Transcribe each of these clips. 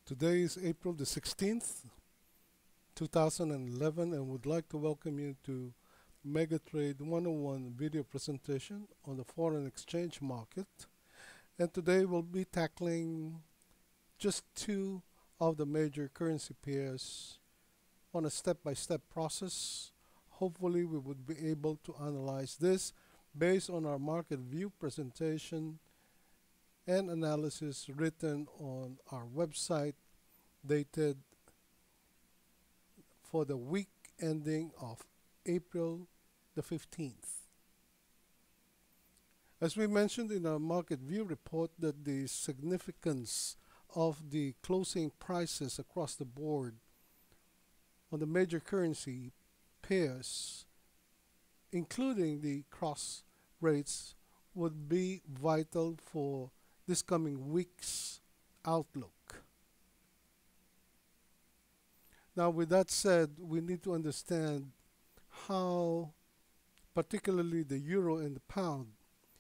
Today is April the 16th, 2011, and would like to welcome you to Megatrade 101 video presentation on the foreign exchange market. And today we'll be tackling just two of the major currency pairs on a step-by-step process. Hopefully we would be able to analyze this based on our market view presentation and analysis written on our website dated for the week ending of April the 15th. As we mentioned in our market view report, that the significance of the closing prices across the board on the major currency pairs, including the cross rates, would be vital for this coming week's outlook. Now, with that said, we need to understand how particularly the euro and the pound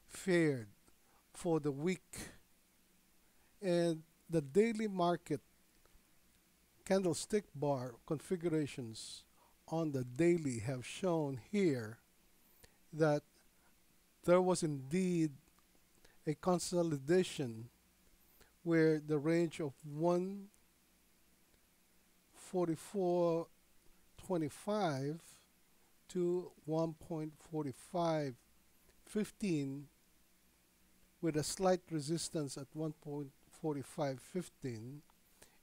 fared for the week, and the daily market candlestick bar configurations on the daily have shown here that there was indeed a consolidation where the range of 144.25 to 1.4515, with a slight resistance at 1.4515,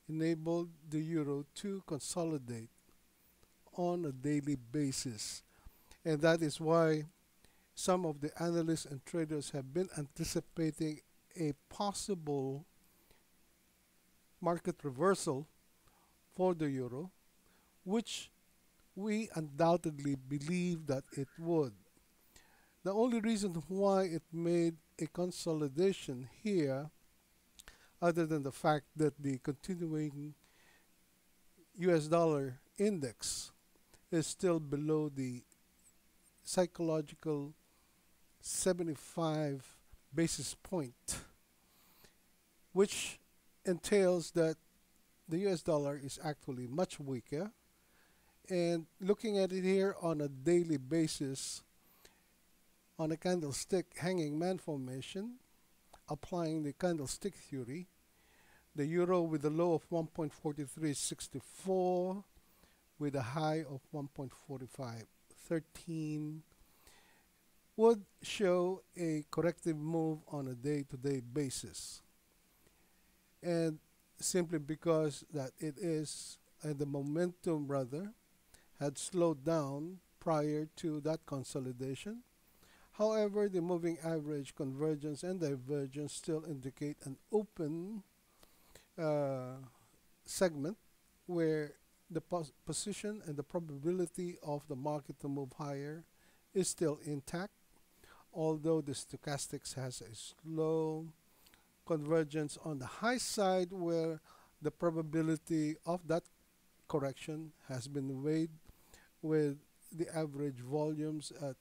enabled the euro to consolidate on a daily basis. And that is why some of the analysts and traders have been anticipating a possible market reversal for the euro, which we undoubtedly believe that it would. The only reason why it made a consolidation here, other than the fact that the continuing US dollar index is still below the psychological 75 basis point, which entails that the US dollar is actually much weaker. And looking at it here on a daily basis, on a candlestick hanging man formation, applying the candlestick theory, the euro with a low of 1.4364 with a high of 1.4513 would show a corrective move on a day-to-day basis. And simply because that it is, the momentum rather, had slowed down prior to that consolidation. However, the moving average convergence and divergence still indicate an open segment where the position and the probability of the market to move higher is still intact, although the stochastics has a slow convergence on the high side, where the probability of that correction has been weighed with the average volumes at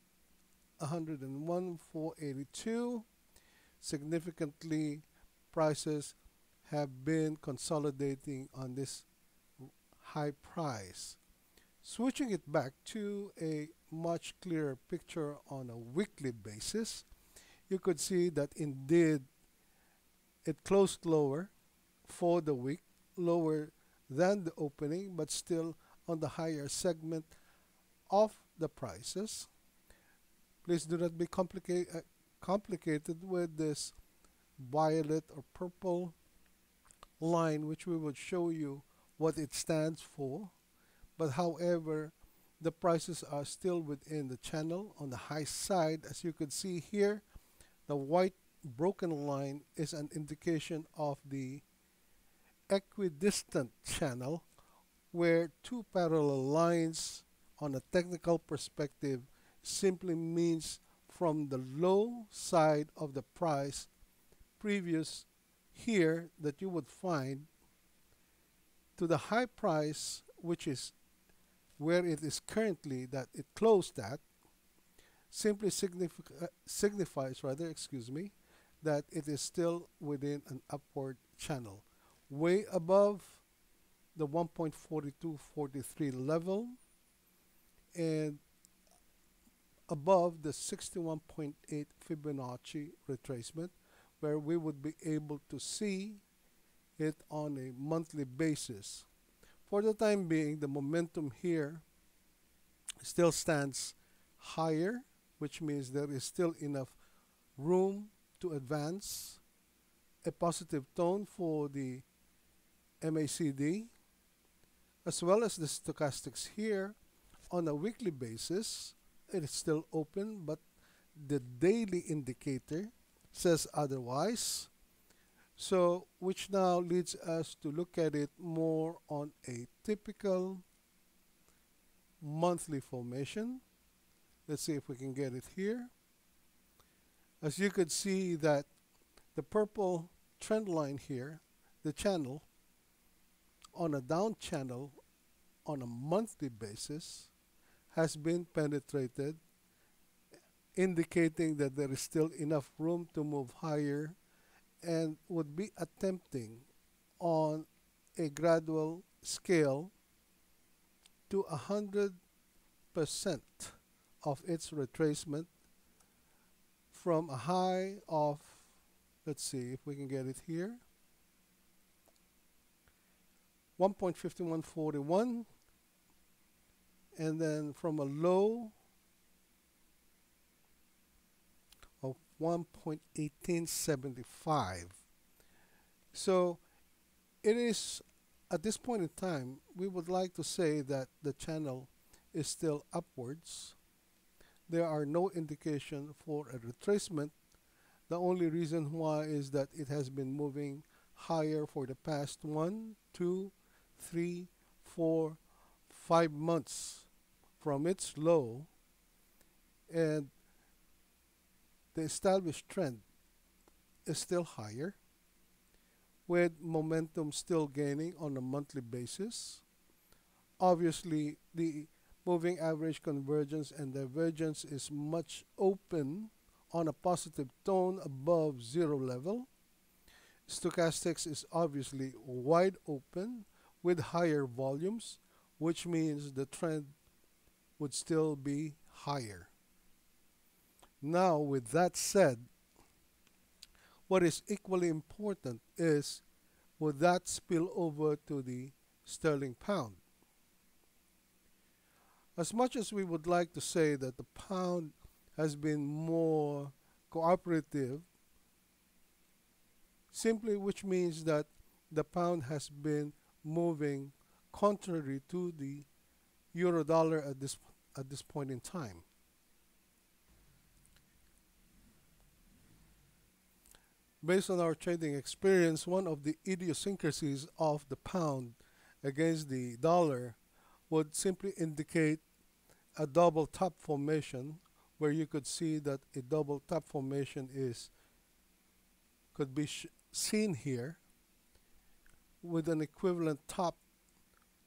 101,482. Significantly, prices have been consolidating on this high price. Switching it back to a much clearer picture on a weekly basis, you could see that indeed it closed lower for the week, lower than the opening, but still on the higher segment of the prices. Please do not be complicated with this violet or purple line, which we would show you what it stands for. But however, the prices are still within the channel on the high side. As you can see here, the white broken line is an indication of the equidistant channel, where two parallel lines on a technical perspective simply means from the low side of the price previous here that you would find to the high price, which is where it is currently that it closed at, simply signifies that it is still within an upward channel. way above the 1.4243 level and above the 61.8 Fibonacci retracement, where we would be able to see it on a monthly basis. For the time being, the momentum here still stands higher, which means there is still enough room to advance. A positive tone for the MACD, as well as the stochastics here. On a weekly basis, it is still open, but the daily indicator says otherwise. So, which now leads us to look at it more on a typical monthly formation. Let's see if we can get it here. As you could see that the purple trend line here, the channel, on a down channel on a monthly basis has been penetrated, indicating that there is still enough room to move higher and would be attempting on a gradual scale to 100% of its retracement from a high of, let's see if we can get it here, 1.5141, and then from a low of 1.1875. So it is, at this point in time, we would like to say that the channel is still upwards. There are no indication for a retracement. The only reason why is that it has been moving higher for the past 1, 2, 3, 4, 5 months from its low, and the established trend is still higher, with momentum still gaining on a monthly basis. Obviously, the moving average convergence and divergence is much open on a positive tone above zero level. Stochastics is obviously wide open with higher volumes, which means the trend would still be higher. Now, with that said, what is equally important is, would that spill over to the sterling pound? As much as we would like to say that the pound has been more cooperative, simply which means that the pound has been moving contrary to the euro dollar at this point in time. Based on our trading experience, one of the idiosyncrasies of the pound against the dollar would simply indicate a double top formation, where you could see that a double top formation could be seen here with an equivalent top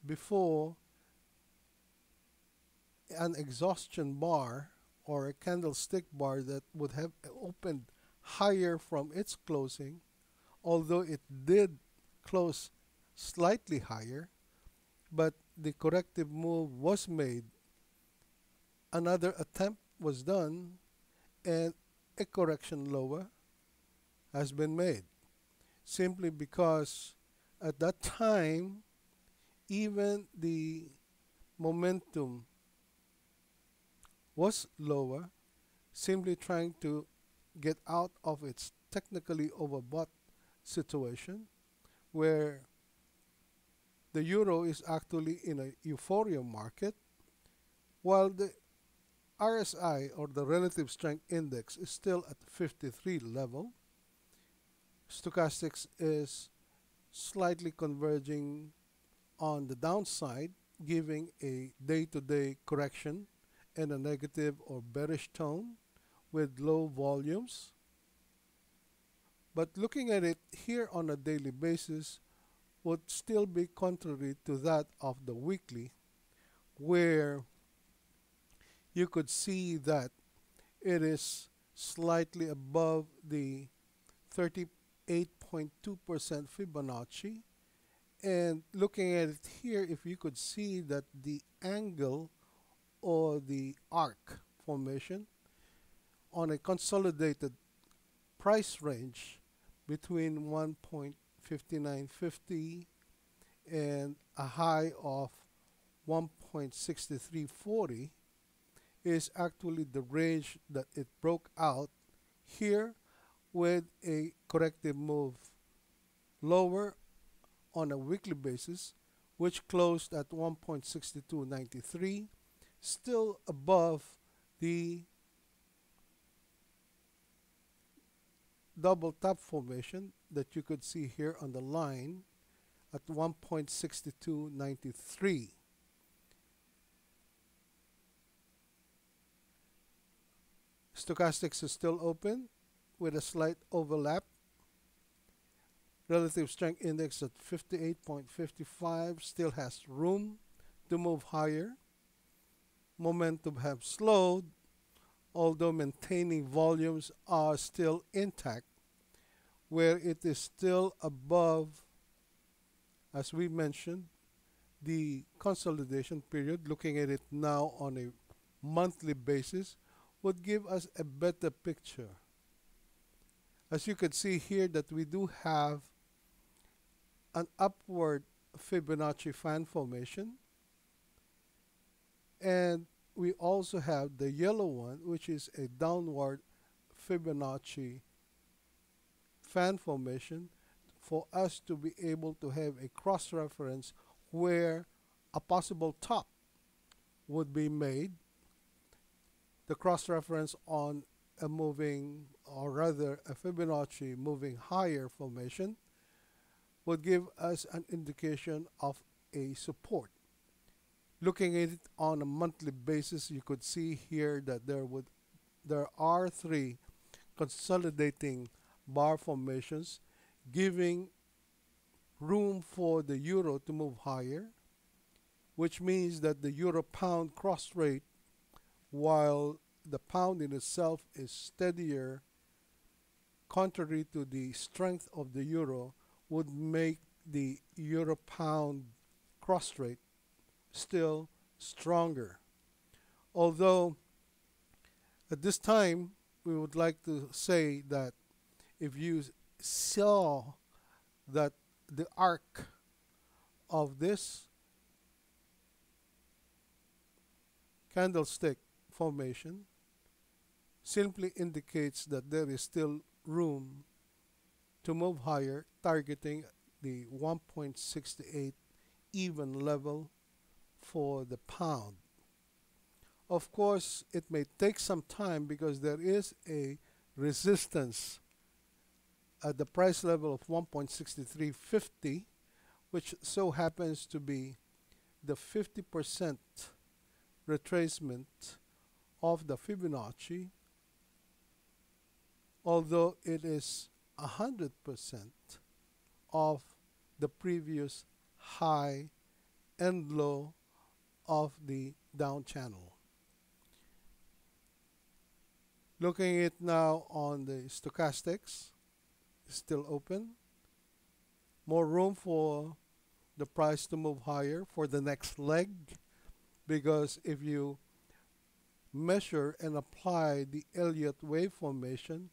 before an exhaustion bar or a candlestick bar that would have opened higher from its closing, although it did close slightly higher, but the corrective move was made. Another attempt was done, and a correction lower has been made, simply because at that time even the momentum was lower, simply trying to get out of its technically overbought situation, where the euro is actually in a euphoria market, while the RSI, or the relative strength index, is still at 53 level. Stochastics is slightly converging on the downside, giving a day-to-day correction and a negative or bearish tone with low volumes. But looking at it here on a daily basis would still be contrary to that of the weekly, where you could see that it is slightly above the 38.2% Fibonacci And looking at it here, if you could see that the angle or the arc formation on a consolidated price range between 1.5950 and a high of 1.6340 is actually the range that it broke out here with a corrective move lower on a weekly basis, which closed at 1.6293, still above the double top formation that you could see here on the line at 1.6293. Stochastics is still open with a slight overlap. Relative strength index at 58.55 still has room to move higher. Momentum have slowed, although maintaining volumes are still intact, where it is still above, as we mentioned, the consolidation period. Looking at it now on a monthly basis would give us a better picture. As you can see here that we do have an upward Fibonacci fan formation, and we also have the yellow one, which is a downward Fibonacci fan formation, for us to be able to have a cross reference where a possible top would be made. The cross reference on a moving, or rather a Fibonacci moving higher formation, would give us an indication of a support. Looking at it on a monthly basis, you could see here that there are three consolidating bar formations, giving room for the euro to move higher, which means that the euro pound cross rate, while the pound in itself is steadier, contrary to the strength of the euro, would make the euro pound cross rate still stronger. Although at this time we would like to say that if you saw that the arc of this candlestick formation simply indicates that there is still room to move higher, targeting the 1.68 even level for the pound. Of course, it may take some time because there is a resistance at the price level of 1.6350, which so happens to be the 50% retracement of the Fibonacci, although it is 100% of the previous high and low of the down channel. Looking at now on the stochastics, still open. More room for the price to move higher for the next leg, because if you measure and apply the Elliott wave formation,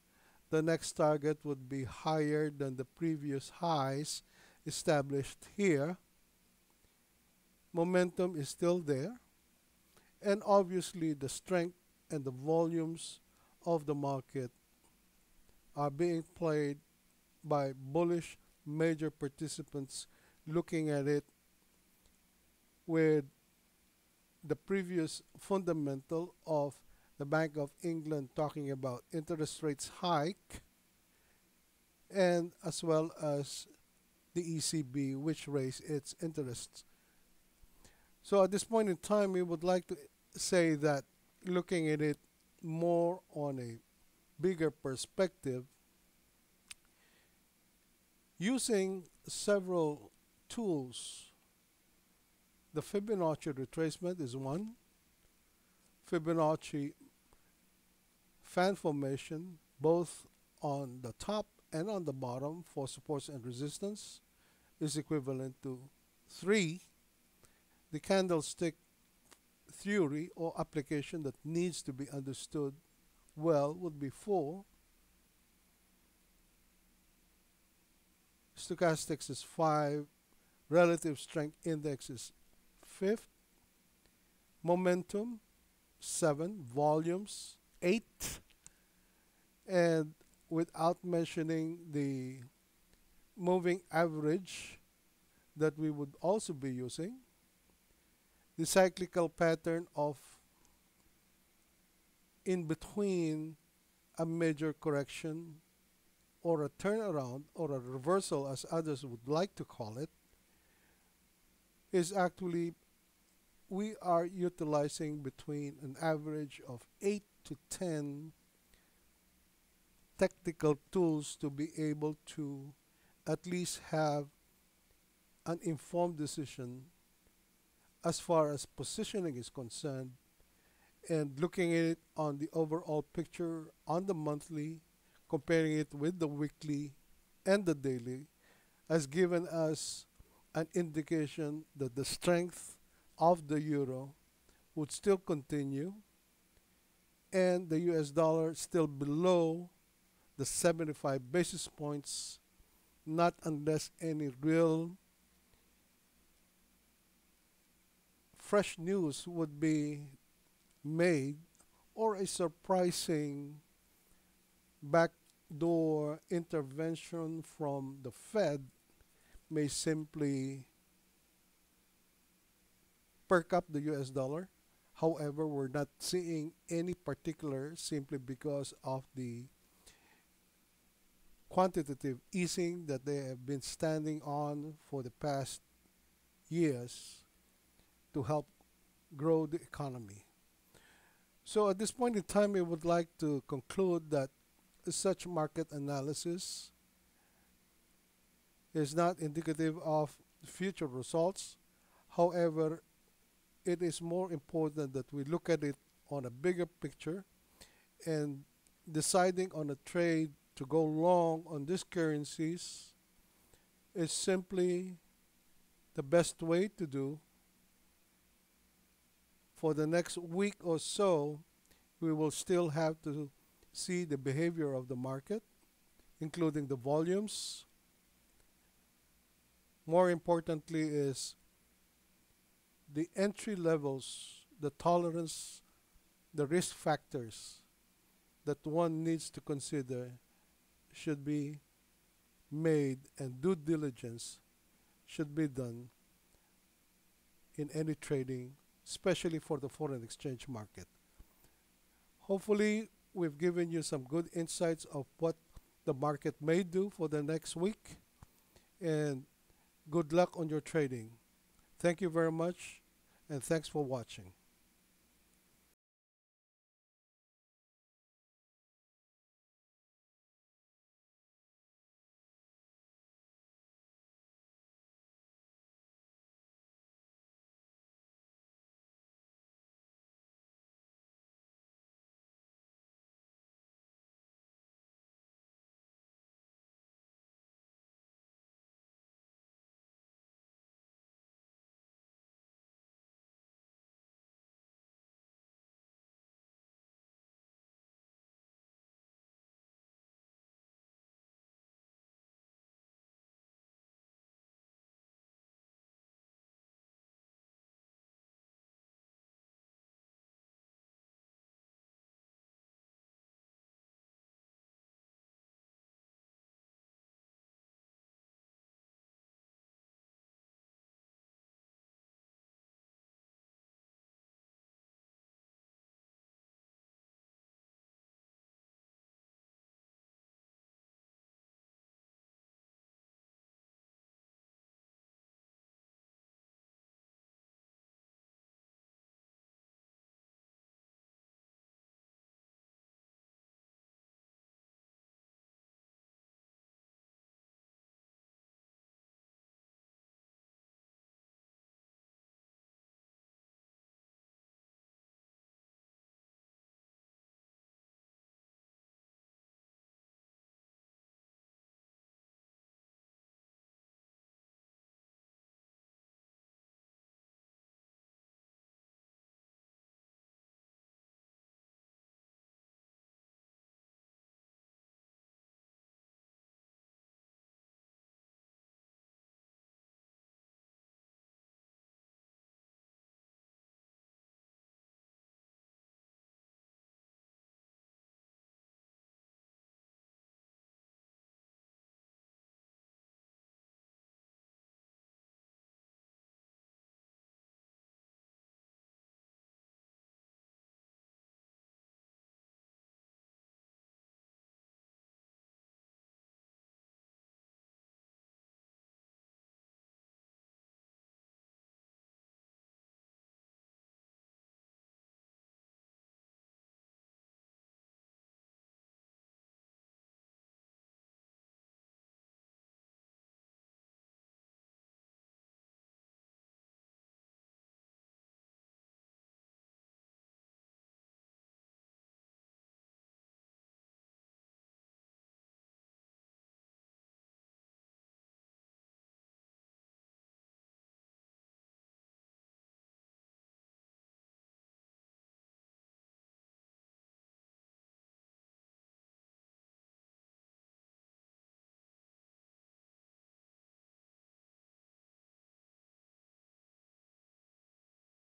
the next target would be higher than the previous highs established here. Momentum is still there, and obviously the strength and the volumes of the market are being played by bullish major participants, looking at it with the previous fundamental of the Bank of England talking about interest rates hike, and as well as the ECB, which raised its interests. So at this point in time, we would like to say that looking at it more on a bigger perspective, using several tools, the Fibonacci retracement is one, Fibonacci fan formation both on the top and on the bottom for supports and resistance, is equivalent to 3. The candlestick theory or application that needs to be understood well would be 4. Stochastics is 5. Relative strength index is 5th. Momentum 7. Volumes 8. And without mentioning the moving average that we would also be using, the cyclical pattern of in between a major correction or a turnaround or a reversal, as others would like to call it, is actually we are utilizing between an average of 8 to 10 technical tools to be able to at least have an informed decision as far as positioning is concerned, and looking at it on the overall picture on the monthly, comparing it with the weekly and the daily, has given us an indication that the strength of the euro would still continue and the US dollar still below the 75 basis points, not unless any real fresh news would be made or a surprising backdoor intervention from the Fed may simply perk up the US dollar. However, we're not seeing any particular simply because of the quantitative easing that they have been standing on for the past years to help grow the economy. So at this point in time, I would like to conclude that such market analysis is not indicative of future results. However, it is more important that we look at it on a bigger picture, and deciding on a trade to go long on these currencies is simply the best way to do. For the next week or so, we will still have to see the behavior of the market, including the volumes. More importantly is the entry levels, the tolerance, the risk factors that one needs to consider should be made, and due diligence should be done in any trading, especially for the foreign exchange market. Hopefully, we've given you some good insights of what the market may do for the next week, and good luck on your trading. Thank you very much, and thanks for watching.